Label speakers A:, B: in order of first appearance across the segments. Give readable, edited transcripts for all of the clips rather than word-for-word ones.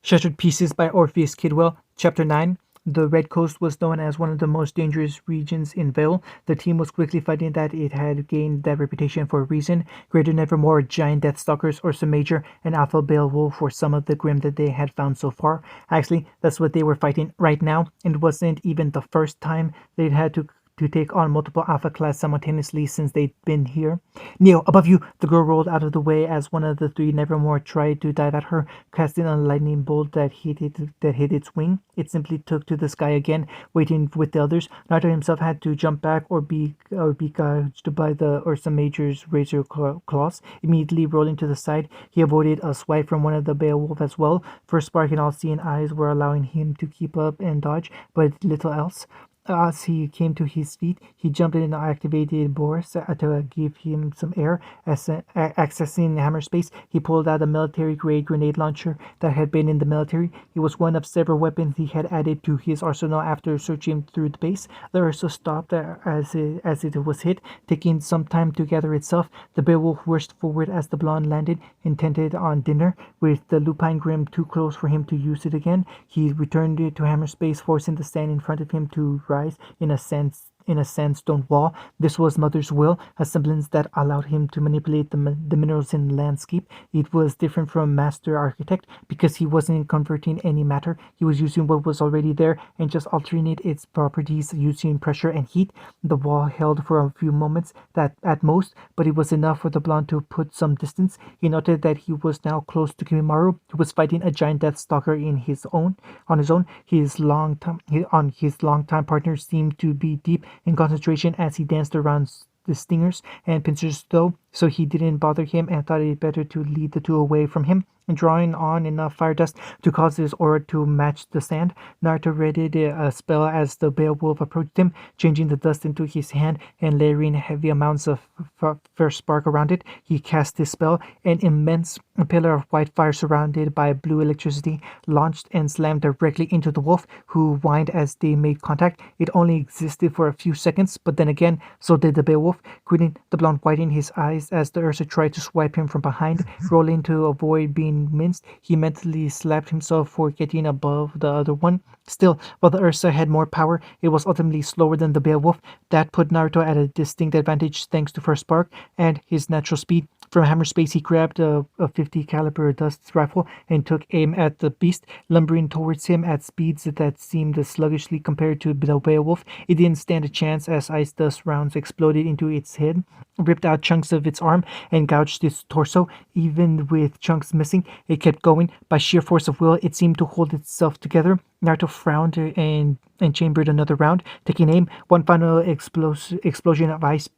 A: Shattered Pieces by Orpheus Kidwell, Chapter 9. The Red Coast was known as one of the most dangerous regions in Vale. The team was quickly finding that it had gained that reputation for a reason. Greater Nevermore, giant Deathstalkers, Ursa Major, and Alpha Beowulf were some of the grim that they had found so far. Actually, that's what they were fighting right now, and it wasn't even the first time they'd had to take on multiple Alpha class simultaneously since they'd been here. Neo, above you! The girl rolled out of the way as one of the three Nevermore tried to dive at her, casting a lightning bolt that hit its wing. It simply took to the sky again, waiting with the others. Naruto himself had to jump back or be gouged by the Ursa Major's razor claws. Immediately rolling to the side, he avoided a swipe from one of the Beowulf as well. First Spark and all-seeing eyes were allowing him to keep up and dodge, but little else. As he came to his feet, he jumped in and activated Boris to give him some air. Accessing hammer space, he pulled out a military-grade grenade launcher that had been in the military. It was one of several weapons he had added to his arsenal after searching through the base. The Ursa stopped as it was hit, taking some time to gather itself. The Beowulf rushed forward as the blonde landed, intent on dinner. With the lupine grim too close for him to use it again, he returned it to hammer space, forcing the stand in front of him to rise in a sandstone wall. This was Mother's will, a semblance that allowed him to manipulate the minerals in the landscape. It was different from Master Architect because he wasn't converting any matter. He was using what was already there and just altering its properties using pressure and heat. The wall held for a few moments at most, but it was enough for the blonde to put some distance. He noted that he was now close to Kimimaru, who was fighting a giant Deathstalker on his own. His long-time partner seemed to be deep in concentration as he danced around the stingers and pincers though, so he didn't bother him and thought it better to lead the two away from him. And drawing on enough fire dust to cause his aura to match the sand, Naruto readied a spell as the Beowulf approached him, changing the dust into his hand and layering heavy amounts of first spark around it. He cast his spell. An immense pillar of white fire surrounded by blue electricity launched and slammed directly into the wolf, who whined as they made contact. It only existed for a few seconds, but then again, so did the Beowulf, quitting the blonde widening his eyes as the Ursa tried to swipe him from behind. Rolling to avoid being minced, he mentally slapped himself for getting above the other one. Still, while the Ursa had more power, it was ultimately slower than the Beowulf. That put Naruto at a distinct advantage thanks to First Spark and his natural speed. From hammer space, he grabbed a 50 caliber dust rifle and took aim at the beast, lumbering towards him at speeds that seemed sluggishly compared to the Beowulf. It didn't stand a chance as ice dust rounds exploded into its head, ripped out chunks of its arm, and gouged its torso. Even with chunks missing, it kept going. By sheer force of will, it seemed to hold itself together. Naruto frowned and chambered another round, taking aim. One final explosion of ice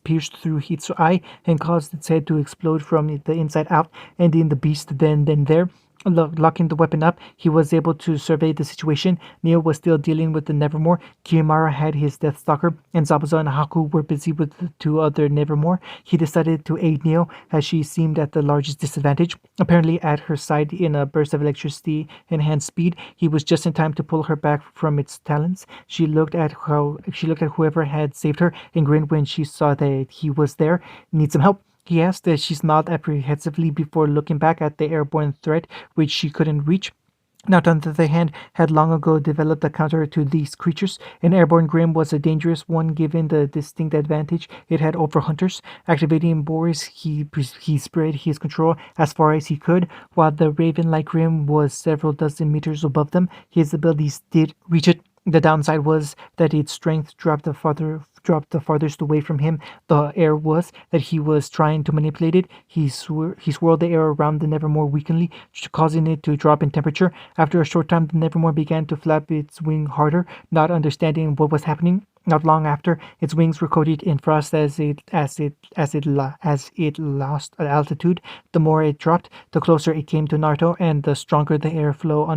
A: pierced through its eye and caused its head to explode from the inside out, ending the beast then there. Locking the weapon up, he was able to survey the situation. Neo was still dealing with the Nevermore. Kiyomara had his Deathstalker, and Zabuza and Haku were busy with the two other Nevermore. He decided to aid Neo, as she seemed at the largest disadvantage. Apparently at her side in a burst of electricity and hand speed, he was just in time to pull her back from its talons. She looked at whoever had saved her and grinned when she saw that he was there. Need some help? He asked. She smiled apprehensively before looking back at the airborne threat, which she couldn't reach. Naut, on the other hand, had long ago developed a counter to these creatures. An airborne grim was a dangerous one given the distinct advantage it had over hunters. Activating Boris, he spread his control as far as he could. While the raven-like grim was several dozen meters above them, his abilities did reach it. The downside was that its strength dropped the farthest away from him the air was that he was trying to manipulate it. He swirled the air around the Nevermore weakly, causing it to drop in temperature. After a short time, the Nevermore began to flap its wing harder, not understanding what was happening. Not long after, its wings were coated in frost as it lost altitude. The more it dropped, the closer it came to Naruto, and the stronger the airflow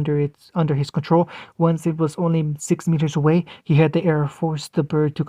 A: under his control. Once it was only 6 meters away, he had the air force the bird to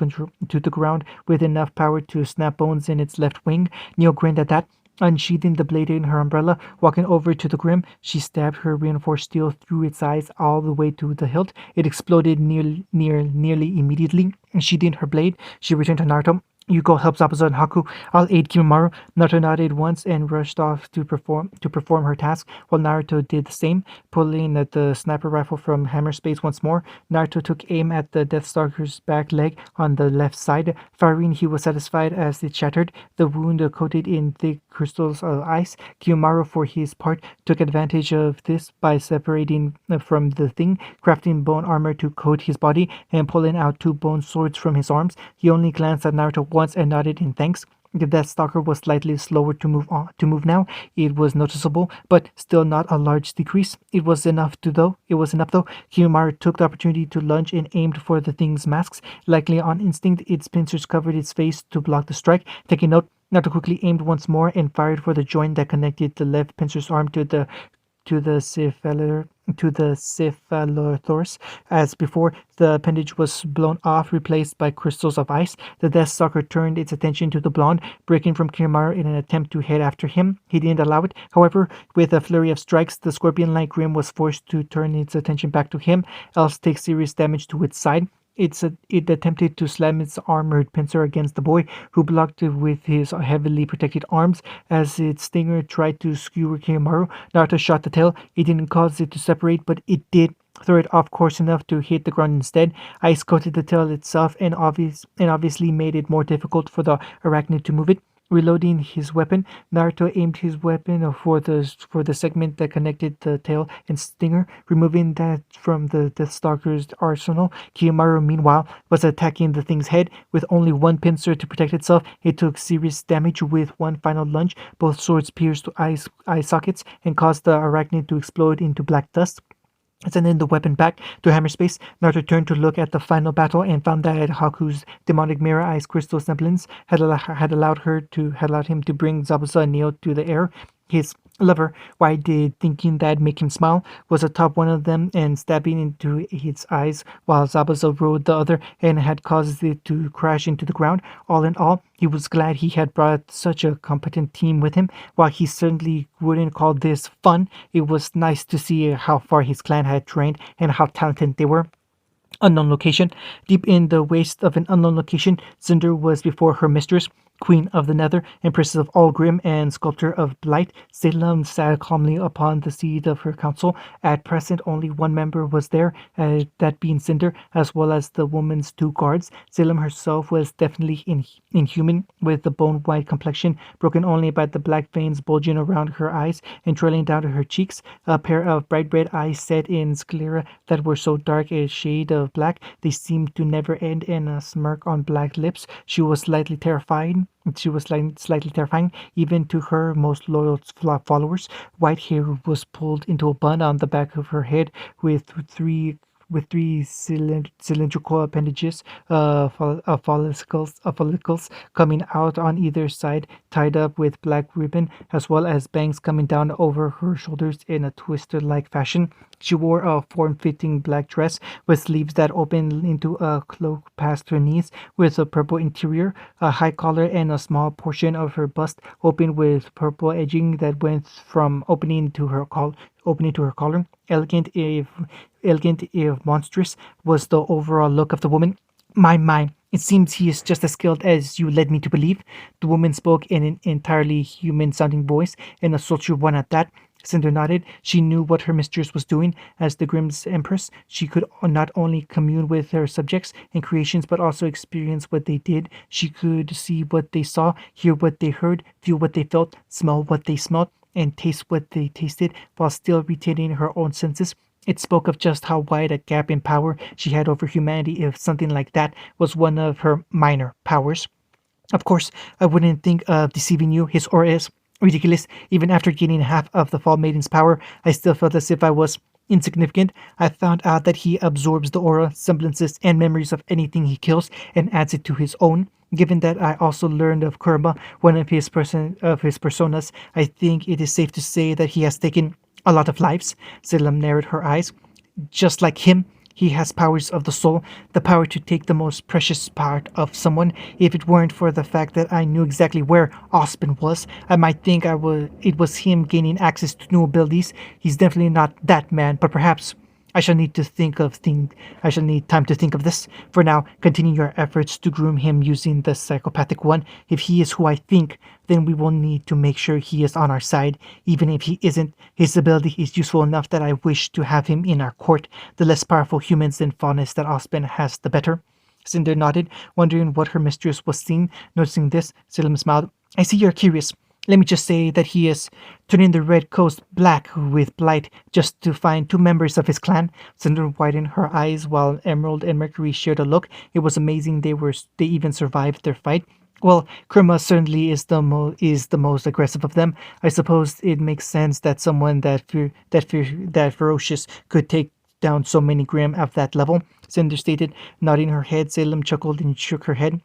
A: the ground with enough power to snap bones in its left wing. Neo grinned at that. Unsheathing the blade in her umbrella, walking over to the grim, she stabbed her reinforced steel through its eyes all the way to the hilt. It exploded nearly immediately. Sheathing her blade, she returned to Naruto. Yuko helps Abuza and Haku. I'll aid Kimaru. Naruto nodded once and rushed off to perform her task, while Naruto did the same, pulling at the sniper rifle from hammer space once more. Naruto took aim at the Deathstalker's back leg on the left side. Firing, he was satisfied as it shattered, the wound coated in thick crystals of ice. Kimaru, for his part, took advantage of this by separating from the thing, crafting bone armor to coat his body, and pulling out two bone swords from his arms. He only glanced at Naruto once and nodded in thanks. The Deathstalker was slightly slower to move now. It was noticeable, but still not a large decrease. It was enough though. Kiyomaru took the opportunity to lunge and aimed for the thing's masks. Likely on instinct, its pincers covered its face to block the strike. Taking note, Naruto quickly aimed once more and fired for the joint that connected the left pincer's arm to the cephalothorax. As before, the appendage was blown off, replaced by crystals of ice. The Deathstalker turned its attention to the blonde, breaking from Kimaru in an attempt to head after him. He didn't allow it. However, with a flurry of strikes, the scorpion-like Grim was forced to turn its attention back to him, else take serious damage to its side. It attempted to slam its armored pincer against the boy, who blocked it with his heavily protected arms. As its stinger tried to skewer Kimaru, Naruto shot the tail. It didn't cause it to separate, but it did throw it off course enough to hit the ground instead. Ice coated the tail itself and obviously made it more difficult for the arachnid to move it. Reloading his weapon, Naruto aimed his weapon for the segment that connected the tail and stinger, removing that from the Deathstalker's arsenal. Kiyomaru, meanwhile, was attacking the thing's head. With only one pincer to protect itself, it took serious damage with one final lunge. Both swords pierced eye sockets and caused the arachnid to explode into black dust. Sending the weapon back to Hammerspace, Naruto turned to look at the final battle and found that Haku's demonic mirror ice crystal semblance had allowed him to bring Zabuza and Neo to the air. His lover, why did thinking that make him smile, was atop one of them and stabbing into its eyes, while Zabuza rode the other and had caused it to crash into the ground. All in all, he was glad he had brought such a competent team with him. While he certainly wouldn't call this fun, it was nice to see how far his clan had trained and how talented they were. Unknown location. Deep in the waste of an unknown location, Cinder was before her mistress, Queen of the Nether, Empress of all grim, and Sculptor of blight. Salem sat calmly upon the seat of her council. At present, only one member was there, that being Cinder, as well as the woman's two guards. Salem herself was definitely inhuman, with the bone-white complexion broken only by the black veins bulging around her eyes and trailing down to her cheeks. A pair of bright red eyes set in sclera that were so dark a shade of black they seemed to never end in a smirk on black lips. She was slightly terrifying, even to her most loyal followers. White hair was pulled into a bun on the back of her head, with three cylindrical appendages, follicles coming out on either side, tied up with black ribbon, as well as bangs coming down over her shoulders in a twister-like fashion. She wore a form-fitting black dress with sleeves that opened into a cloak past her knees, with a purple interior, a high collar, and a small portion of her bust open with purple edging that went from opening to her collar. Elegant if monstrous was the overall look of the woman. My, it seems he is just as skilled as you led me to believe. The woman spoke in an entirely human-sounding voice, and a sultry one at that. Cinder nodded. She knew what her mistress was doing. As the Grimm's empress, she could not only commune with her subjects and creations, but also experience what they did. She could see what they saw, hear what they heard, feel what they felt, smell what they smelt, and taste what they tasted, while still retaining her own senses. It spoke of just how wide a gap in power she had over humanity if something like that was one of her minor powers. Of course, I wouldn't think of deceiving you. His aura is ridiculous. Even after gaining half of the Fall Maiden's power, I still felt as if I was insignificant. I found out that he absorbs the aura, semblances, and memories of anything he kills and adds it to his own. Given that I also learned of Kurama, one of his personas, I think it is safe to say that he has taken a lot of lives. Salem narrowed her eyes. Just like him, he has powers of the soul, the power to take the most precious part of someone. If it weren't for the fact that I knew exactly where Ospen was, I might think it was him gaining access to new abilities. He's definitely not that man, but perhaps I shall need to think of thing. I shall need time to think of this. For now, continue your efforts to groom him using the psychopathic one. If he is who I think, then we will need to make sure he is on our side. Even if he isn't, his ability is useful enough that I wish to have him in our court. The less powerful humans and faunus that Ospen has, the better. Cinder nodded, wondering what her mistress was seeing. Noticing this, Salem smiled. I see you're curious. Let me just say that he is turning the Red Coast black with blight just to find two members of his clan. Cinder widened her eyes while Emerald and Mercury shared a look. It was amazing they even survived their fight. Well, Kurma certainly is the most aggressive of them. I suppose it makes sense that someone that ferocious could take down so many Grim at that level. Cinder stated, nodding her head. Salem chuckled and shook her head.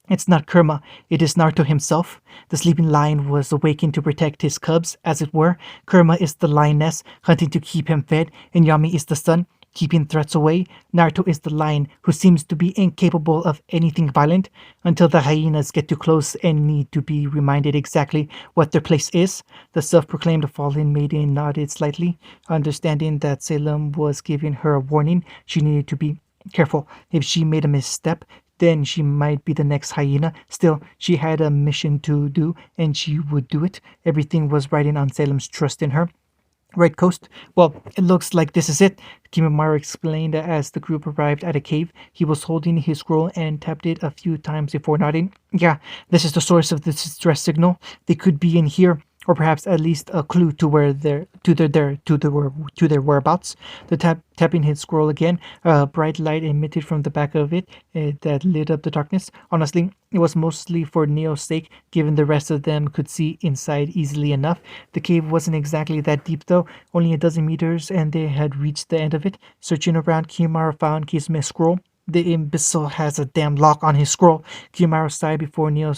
A: It's not Kerma, it is Naruto himself. The sleeping lion was awakened to protect his cubs, as it were. Kerma is the lioness, hunting to keep him fed, and Yami is the sun, keeping threats away. Naruto is the lion, who seems to be incapable of anything violent, until the hyenas get too close and need to be reminded exactly what their place is. The self-proclaimed fallen maiden nodded slightly, understanding that Salem was giving her a warning. She needed to be careful. If she made a misstep, then she might be the next hyena. Still, she had a mission to do, and she would do it. Everything was riding on Salem's trust in her. Red Coast? Well, it looks like this is it, Kimimaro explained as the group arrived at a cave. He was holding his scroll and tapped it a few times before nodding. Yeah, this is the source of this distress signal. They could be in here, or perhaps at least a clue to where to their whereabouts. The tapping his scroll again, a bright light emitted from the back of it that lit up the darkness. Honestly, it was mostly for Neo's sake, given the rest of them could see inside easily enough. The cave wasn't exactly that deep though, only a dozen meters, and they had reached the end of it. Searching around, Kimara found Kisme's scroll. The imbecile has a damn lock on his scroll. Kimaro sighed before Neo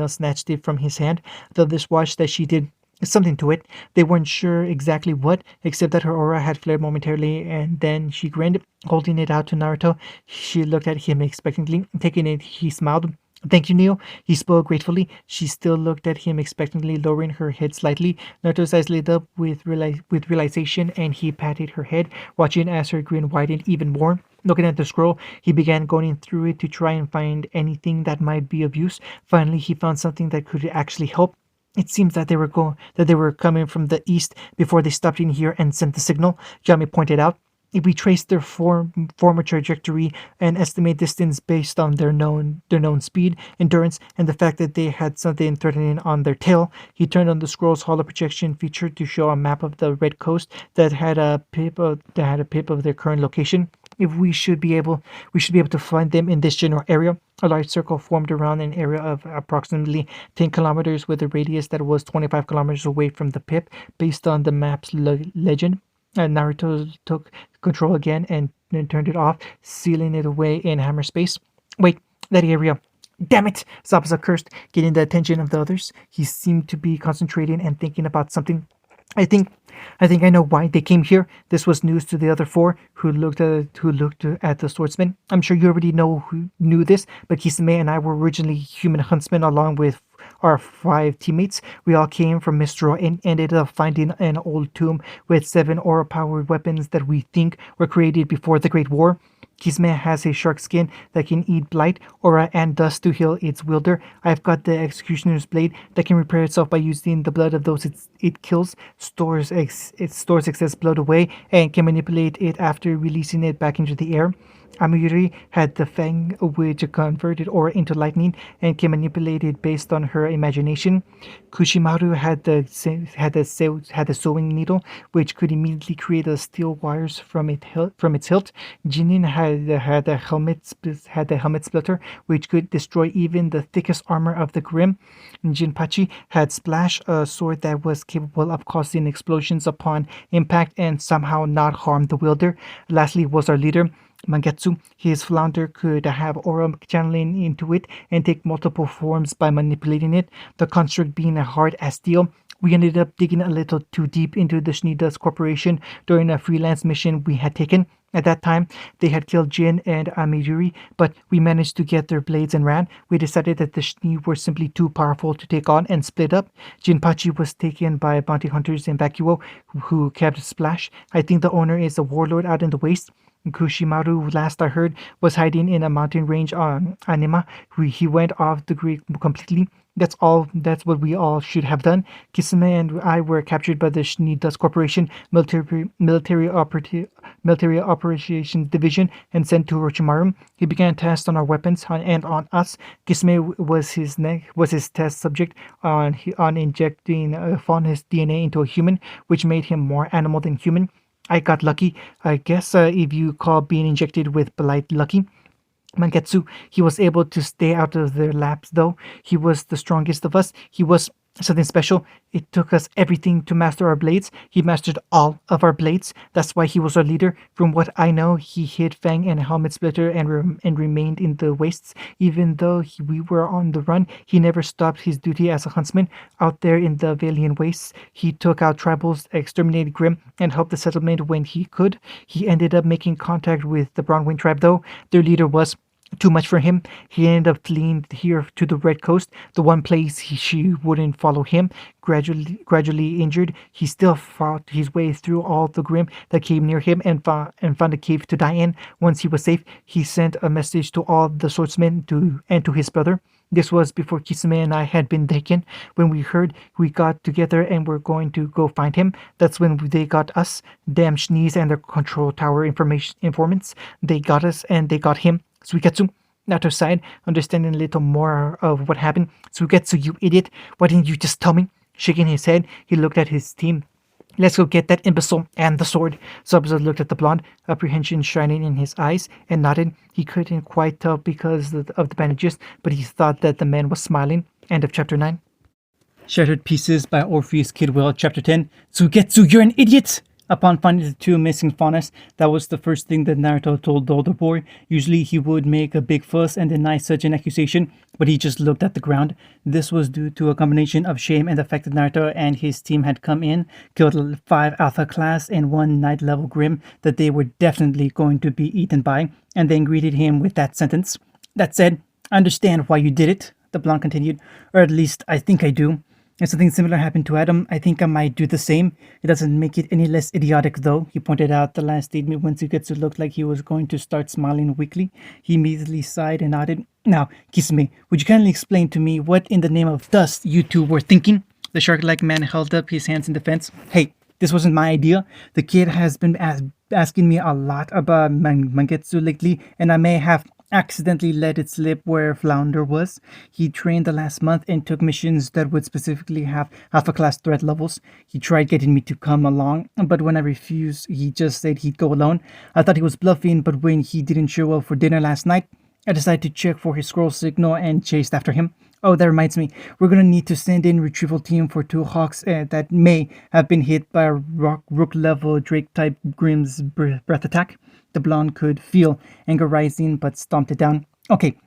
A: snatched it from his hand. The others watched as she did something to it. They weren't sure exactly what, except that her aura had flared momentarily, and then she grinned, holding it out to Naruto. She looked at him expectantly. Taking it, he smiled. Thank you, Neo. He spoke gratefully. She still looked at him expectantly, lowering her head slightly. Naruto's eyes lit up with realization, and he patted her head, watching as her grin widened even more. Looking at the scroll, he began going through it to try and find anything that might be of use. Finally, he found something that could actually help. It seems that they were coming from the east before they stopped in here and sent the signal, Yami pointed out. If we trace their former trajectory and estimate distance based on their known speed, endurance, and the fact that they had something threatening on their tail, he turned on the scroll's hollow projection feature to show a map of the Red Coast that had a pip of their current location. If we should be able to find them in this general area. A large circle formed around an area of approximately 10 kilometers with a radius that was 25 kilometers away from the pip, based on the map's legend. Naruto took control again and then turned it off, sealing it away in hammer space. Wait, that area. Damn it! Zabuza cursed, getting the attention of the others. He seemed to be concentrating and thinking about something. I think I know why they came here. This was news to the other four who looked at the swordsman. I'm sure you already know who knew this, but Kisame and I were originally human huntsmen along with our 5 teammates. We all came from Mistro and ended up finding an old tomb with 7 aura-powered weapons that we think were created before the Great War. Kisame has a shark skin that can eat blight, aura, and dust to heal its wielder. I've got the executioner's blade that can repair itself by using the blood of those it kills, it stores excess blood away, and can manipulate it after releasing it back into the air. Amiri had the Fang, which converted aura into lightning and can manipulate it based on her imagination. Kushimaru had the sewing needle, which could immediately create the steel wires from its hilt. Jinin had the helmet splitter, which could destroy even the thickest armor of the Grim. Jinpachi had Splash, a sword that was capable of causing explosions upon impact and somehow not harm the wielder. Lastly was our leader, Mangetsu. His flounder could have aura channeling into it and take multiple forms by manipulating it, the construct being hard as steel. We ended up digging a little too deep into the Shnidas Corporation during a freelance mission we had taken. At that time, they had killed Jin and Amiduri, but we managed to get their blades and ran. We decided that the Shnee were simply too powerful to take on and split up. Jinpachi was taken by bounty hunters in Bakuo who kept Splash. I think the owner is a warlord out in the waste. Kushimaru, last I heard, was hiding in a mountain range on Anima. He went off the grid completely. That's all. That's what we all should have done. Kisame and I were captured by the Shnidas Corporation military operations division and sent to Orochimaru. He began tests on our weapons and on us. Kisame was his test subject on injecting Faunus DNA into a human, which made him more animal than human. I got lucky, I guess, if you call being injected with polite lucky. Mangetsu, he was able to stay out of their laps, though. He was the strongest of us. He was something special. It took us everything to master our blades. He mastered all of our blades. That's why he was our leader. From what I know, he hid Fang and Helmet Splitter and remained in the wastes. Even though we were on the run, he never stopped his duty as a huntsman. Out there in the Valian wastes, he took out tribals, exterminated Grimm, and helped the settlement when he could. He ended up making contact with the Brownwind tribe, though. Their leader was too much for him. He ended up fleeing here to the Red Coast, the one place she wouldn't follow him. Gradually injured, he still fought his way through all the Grimm that came near him and found a cave to die in. Once he was safe, he sent a message to all the swordsmen and to his brother. This was before Kisame and I had been taken. When we heard, we got together and were going to go find him. That's when they got us. Damn Shnees and their control tower informants. They got us and they got him. Suiketsu, now to side, understanding a little more of what happened. Suiketsu, you idiot. Why didn't you just tell me? Shaking his head, he looked at his team. Let's go get that imbecile and the sword. Zabuza looked at the blonde, apprehension shining in his eyes, and nodded. He couldn't quite tell because of the bandages, but he thought that the man was smiling. End of chapter 9. Shattered Pieces by Orpheus Kidwell, chapter 10. Sugetsu, you're an idiot! Upon finding the two missing Faunus, that was the first thing that Naruto told the older boy. Usually he would make a big fuss and deny such an accusation, but he just looked at the ground. This was due to a combination of shame and the fact that Naruto and his team had come in, killed 5 Alpha class and 1 Night level Grimm that they were definitely going to be eaten by, and then greeted him with that sentence. That said, I understand why you did it, the blonde continued, or at least I think I do. If something similar happened to Adam, I think I might do the same. It doesn't make it any less idiotic, though. He pointed out the last statement when Sugetsu looked like he was going to start smiling weakly. He immediately sighed and nodded. Now, Kisame, would you kindly explain to me what in the name of dust you two were thinking? The shark-like man held up his hands in defense. Hey, this wasn't my idea. The kid has been asking me a lot about Mangetsu lately, and I may have accidentally let it slip where Flounder was. He trained the last month and took missions that would specifically have Alpha class threat levels. He tried getting me to come along, but when I refused, he just said he'd go alone. I thought he was bluffing, but when he didn't show up for dinner last night, I decided to check for his scroll signal and chased after him. Oh, that reminds me. We're gonna need to send in retrieval team for 2 hawks that may have been hit by a rook-level Drake-type Grimm's breath attack. The blonde could feel anger rising, but stomped it down. Okay,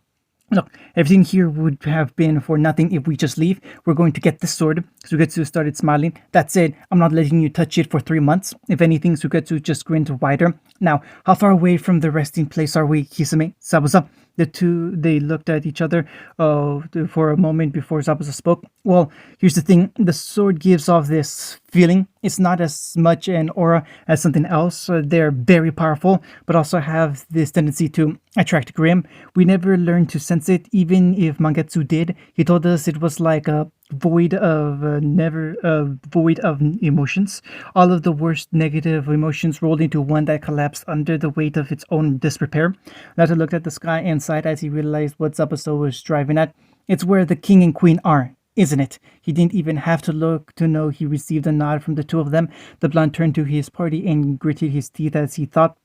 A: look, everything here would have been for nothing if we just leave. We're going to get this sword. Sugetsu started smiling. That's it. I'm not letting you touch it for 3 months. If anything, Sugetsu just grinned wider. Now, how far away from the resting place are we, Kisame? Zabuza? The two, they looked at each other for a moment before Zabuza spoke. Well, here's the thing. The sword gives off this feeling. It's not as much an aura as something else. They're very powerful, but also have this tendency to attract Grimm. We never learned to sense it, even if Mangetsu did. He told us it was like a void of emotions. All of the worst negative emotions rolled into one that collapsed under the weight of its own disrepair. Naruto looked at the sky and sighed as he realized what Zabuza was driving at. It's where the king and queen are, isn't it? He didn't even have to look to know he received a nod from the two of them. The blonde turned to his party and gritted his teeth as he thought.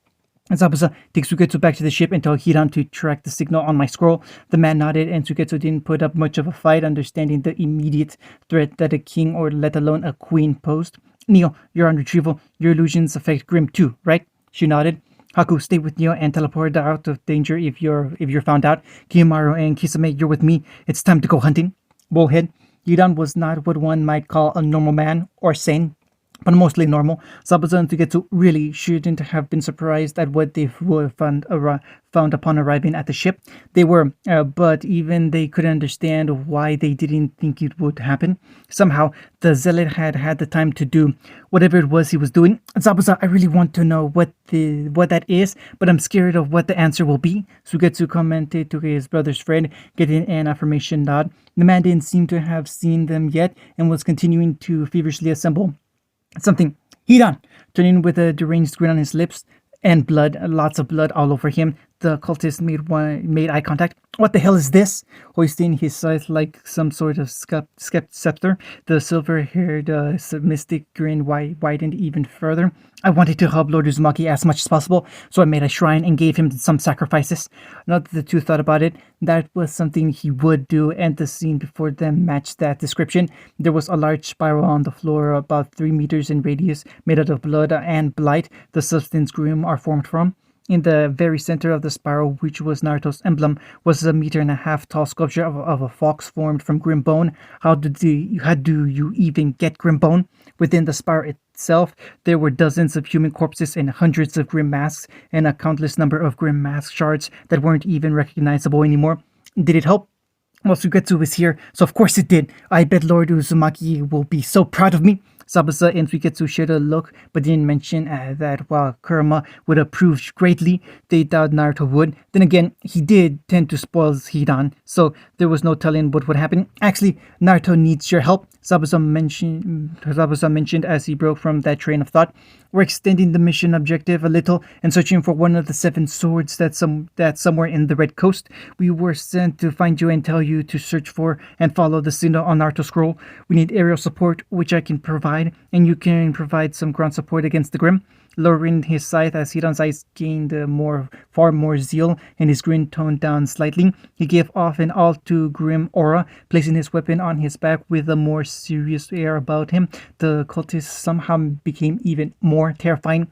A: Zabuza, take Sugetsu back to the ship and tell Hiran to track the signal on my scroll. The man nodded, and Sugetsu didn't put up much of a fight, understanding the immediate threat that a king or let alone a queen posed. Neo, you're on retrieval. Your illusions affect Grimm too, right? She nodded. Haku, stay with Neo and teleport out of danger if you're found out. Kiyomaru and Kisame, you're with me. It's time to go hunting. Bullhead, Hiran was not what one might call a normal man or sane. but mostly normal. Zabuza and Sugetsu really shouldn't have been surprised at what they found upon arriving at the ship. They were, but even they couldn't understand why they didn't think it would happen. Somehow, the zealot had had the time to do whatever it was he was doing. Zabuza, I really want to know what that is, but I'm scared of what the answer will be. Sugetsu commented to his brother's friend, getting an affirmation nod. The man didn't seem to have seen them yet and was continuing to feverishly assemble something. Heat on! Turning with a deranged grin on his lips and blood, lots of blood all over him. The cultist made eye contact. What the hell is this? Hoisting his scythe like some sort of scepter, the silver-haired mystic grin widened even further. I wanted to help Lord Uzumaki as much as possible, so I made a shrine and gave him some sacrifices. Not that the two thought about it, that was something he would do, and the scene before them matched that description. There was a large spiral on the floor about 3 meters in radius, made out of blood and blight, the substance Grimm are formed from. In the very center of the spiral, which was Naruto's emblem, was a 1.5-meter tall sculpture of a fox formed from grim bone. How do you even get grim bone? Within the spiral itself, there were dozens of human corpses and hundreds of grim masks, and a countless number of grim mask shards that weren't even recognizable anymore. Did it help? Well, Sugetsu was here, so of course it did. I bet Lord Uzumaki will be so proud of me. Zabuza and Suigetsu shared a look, but didn't mention that while Kurama would approve greatly, they doubted Naruto would. Then again, he did tend to spoil Hidan, so there was no telling what would happen. Actually, Naruto needs your help, Zabuza mentioned as he broke from that train of thought. We're extending the mission objective a little and searching for one of the 7 swords that's somewhere in the Red Coast. We were sent to find you and tell you to search for and follow the signal on Naruto scroll. We need aerial support, which I can provide, and you can provide some ground support against the Grim. Lowering his scythe as Hidan's eyes gained far more zeal and his grin toned down slightly, he gave off an all too grim aura, placing his weapon on his back with a more serious air about him. The cultist somehow became even more terrifying.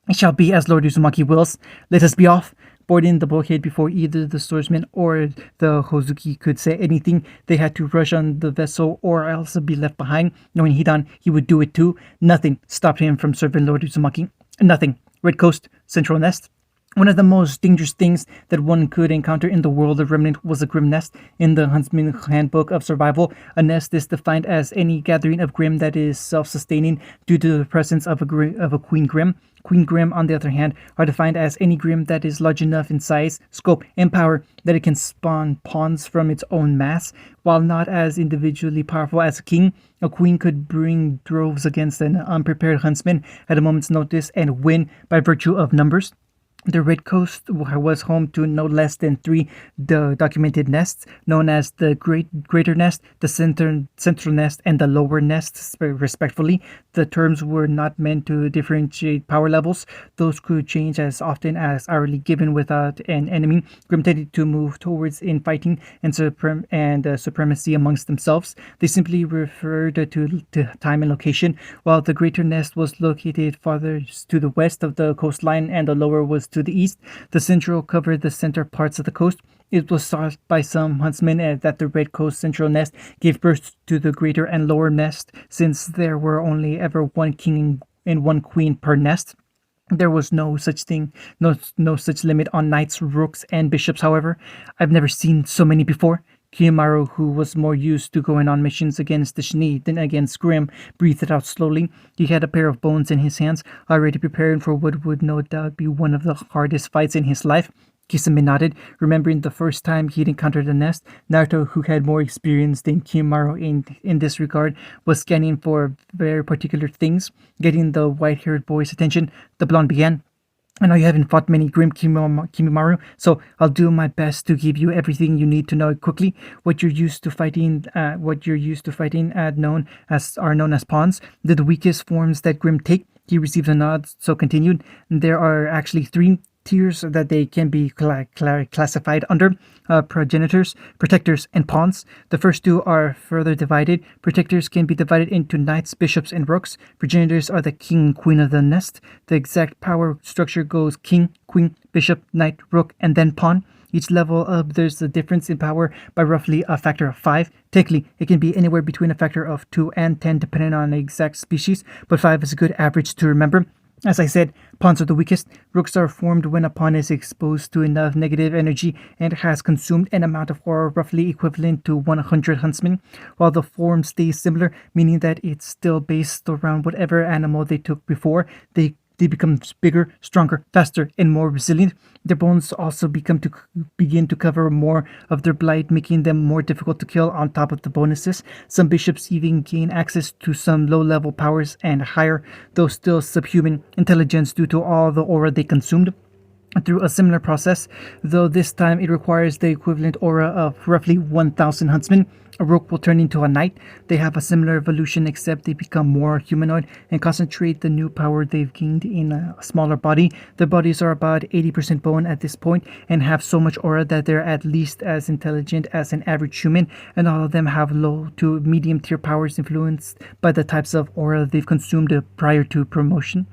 A: It shall be as Lord Uzumaki wills. Let us be off. Boarding the bulkhead before either the swordsman or the Hozuki could say anything, they had to rush on the vessel or else be left behind. Knowing Hidan, he would do it too. Nothing stopped him from serving Lord Uzumaki. Nothing. Red Coast, Central Nest. One of the most dangerous things that one could encounter in the world of Remnant was a Grim nest. In the Huntsman Handbook of Survival, a nest is defined as any gathering of Grim that is self-sustaining due to the presence of a Queen Grim. Queen Grim, on the other hand, are defined as any Grim that is large enough in size, scope, and power that it can spawn pawns from its own mass. While not as individually powerful as a king, a queen could bring droves against an unprepared huntsman at a moment's notice and win by virtue of numbers. The Red Coast was home to no less than 3 documented nests, known as the Greater Nest, the Central Nest, and the Lower Nest, respectively. The terms were not meant to differentiate power levels. Those could change as often as hourly given without an enemy. Grim tended to move towards infighting and supremacy amongst themselves. They simply referred to time and location, while the Greater Nest was located farther to the west of the coastline and the lower was to the east. The central covered the center parts of the coast. It was thought by some huntsmen that the Red Coast Central Nest gave birth to the Greater and Lower Nest, since there were only ever one king and one queen per nest. There was no such thing, no such limit on knights, rooks, and bishops, however. I've never seen so many before. Kiyomaru, who was more used to going on missions against the Shinee than against Grim, breathed it out slowly. He had a pair of bones in his hands, already preparing for what would no doubt be one of the hardest fights in his life. Kisame nodded, remembering the first time he'd encountered a nest. Naruto, who had more experience than Kiyomaru in this regard, was scanning for very particular things. Getting the white-haired boy's attention, the blonde began. I know you haven't fought many Grim Kiyomaru, so I'll do my best to give you everything you need to know quickly. What you're used to fighting, known as pawns. They're the weakest forms that Grim take. He received a nod, so continued. There are actually 3 tiers that they can be classified under: progenitors, protectors, and pawns. The first 2 are further divided. Protectors can be divided into knights, bishops, and rooks. Progenitors are the king and queen of the nest. The exact power structure goes king, queen, bishop, knight, rook, and then pawn. Each level up, there's a difference in power by roughly a factor of 5. Technically, it can be anywhere between a factor of 2 and 10 depending on the exact species, but 5 is a good average to remember. As I said, pawns are the weakest. Rooks are formed when a pawn is exposed to enough negative energy and has consumed an amount of aura roughly equivalent to 100 huntsmen, while the form stays similar, meaning that it's still based around whatever animal they took before. They become bigger, stronger, faster, and more resilient. Their bones also begin to cover more of their blight, making them more difficult to kill on top of the bonuses. Some bishops even gain access to some low-level powers and higher, though still subhuman, intelligence due to all the aura they consumed. Through a similar process, though this time it requires the equivalent aura of roughly 1,000 huntsmen. A rook will turn into a knight. They have a similar evolution except they become more humanoid and concentrate the new power they've gained in a smaller body. Their bodies are about 80% bone at this point and have so much aura that they're at least as intelligent as an average human, and all of them have low to medium tier powers influenced by the types of aura they've consumed prior to promotion.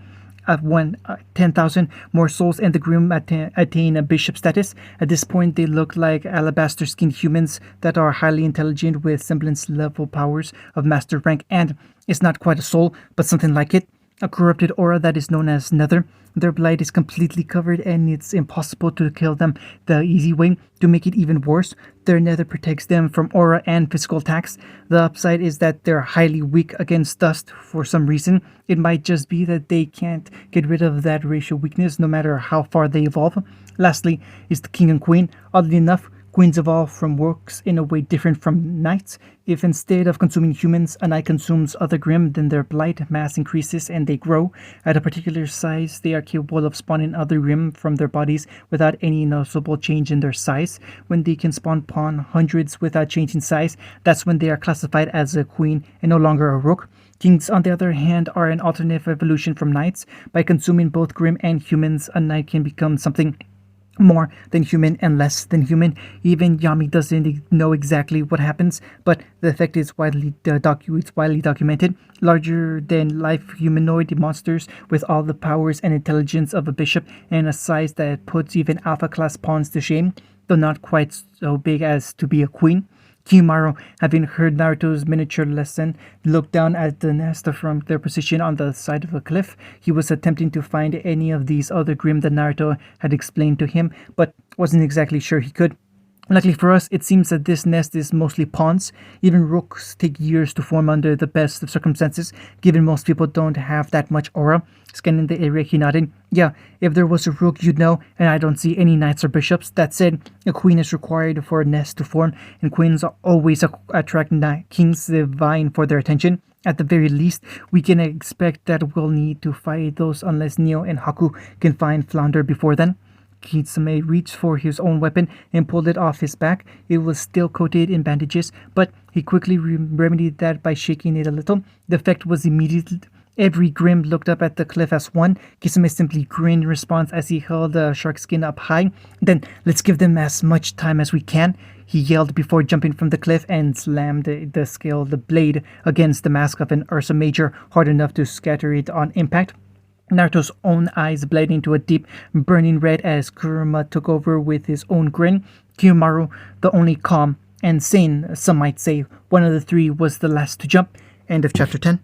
A: 10,000 more souls, and the Grim attain a bishop status. At this point, they look like alabaster-skinned humans that are highly intelligent with semblance level powers of master rank, and it's not quite a soul, but something like it. A corrupted aura that is known as Nether. Their blight is completely covered and it's impossible to kill them the easy way. To make it even worse, their Nether protects them from aura and physical attacks. The upside is that they're highly weak against dust for some reason. It might just be that they can't get rid of that racial weakness no matter how far they evolve. Lastly is the King and Queen. Oddly enough, queens evolve from rooks in a way different from knights. If instead of consuming humans, a knight consumes other Grimm, then their blight mass increases and they grow. At a particular size, they are capable of spawning other Grimm from their bodies without any noticeable change in their size. When they can spawn upon hundreds without changing size, that's when they are classified as a queen and no longer a rook. Kings, on the other hand, are an alternative evolution from knights. By consuming both Grimm and humans, a knight can become something more than human and less than human. Even Yami doesn't know exactly what happens, but the effect is widely documented. Larger than life humanoid monsters with all the powers and intelligence of a bishop and a size that puts even alpha class pawns to shame, though not quite so big as to be a queen. Kimaru, having heard Naruto's miniature lesson, looked down at the nest from their position on the side of a cliff. He was attempting to find any of these other Grimm that Naruto had explained to him, but wasn't exactly sure he could. Luckily for us, it seems that this nest is mostly pawns. Even rooks take years to form under the best of circumstances, given most people don't have that much aura. Scanning the area, he nodded. Yeah, if there was a rook, you'd know, and I don't see any knights or bishops. That said, a queen is required for a nest to form, and queens always attract kings vying for their attention. At the very least, we can expect that we'll need to fight those unless Neo and Haku can find Flounder before then. Kitsune reached for his own weapon and pulled it off his back. It was still coated in bandages, but he quickly remedied that by shaking it a little. The effect was immediate. Every Grimm looked up at the cliff as one. Kitsune simply grinned in response as he held the shark skin up high. Then, let's give them as much time as we can, he yelled before jumping from the cliff and slammed the blade against the mask of an Ursa Major hard enough to scatter it on impact. Naruto's own eyes bled into a deep, burning red as Kurama took over with his own grin. Kiyomaru, the only calm and sane, some might say, one of the three, was the last to jump. End of chapter 10.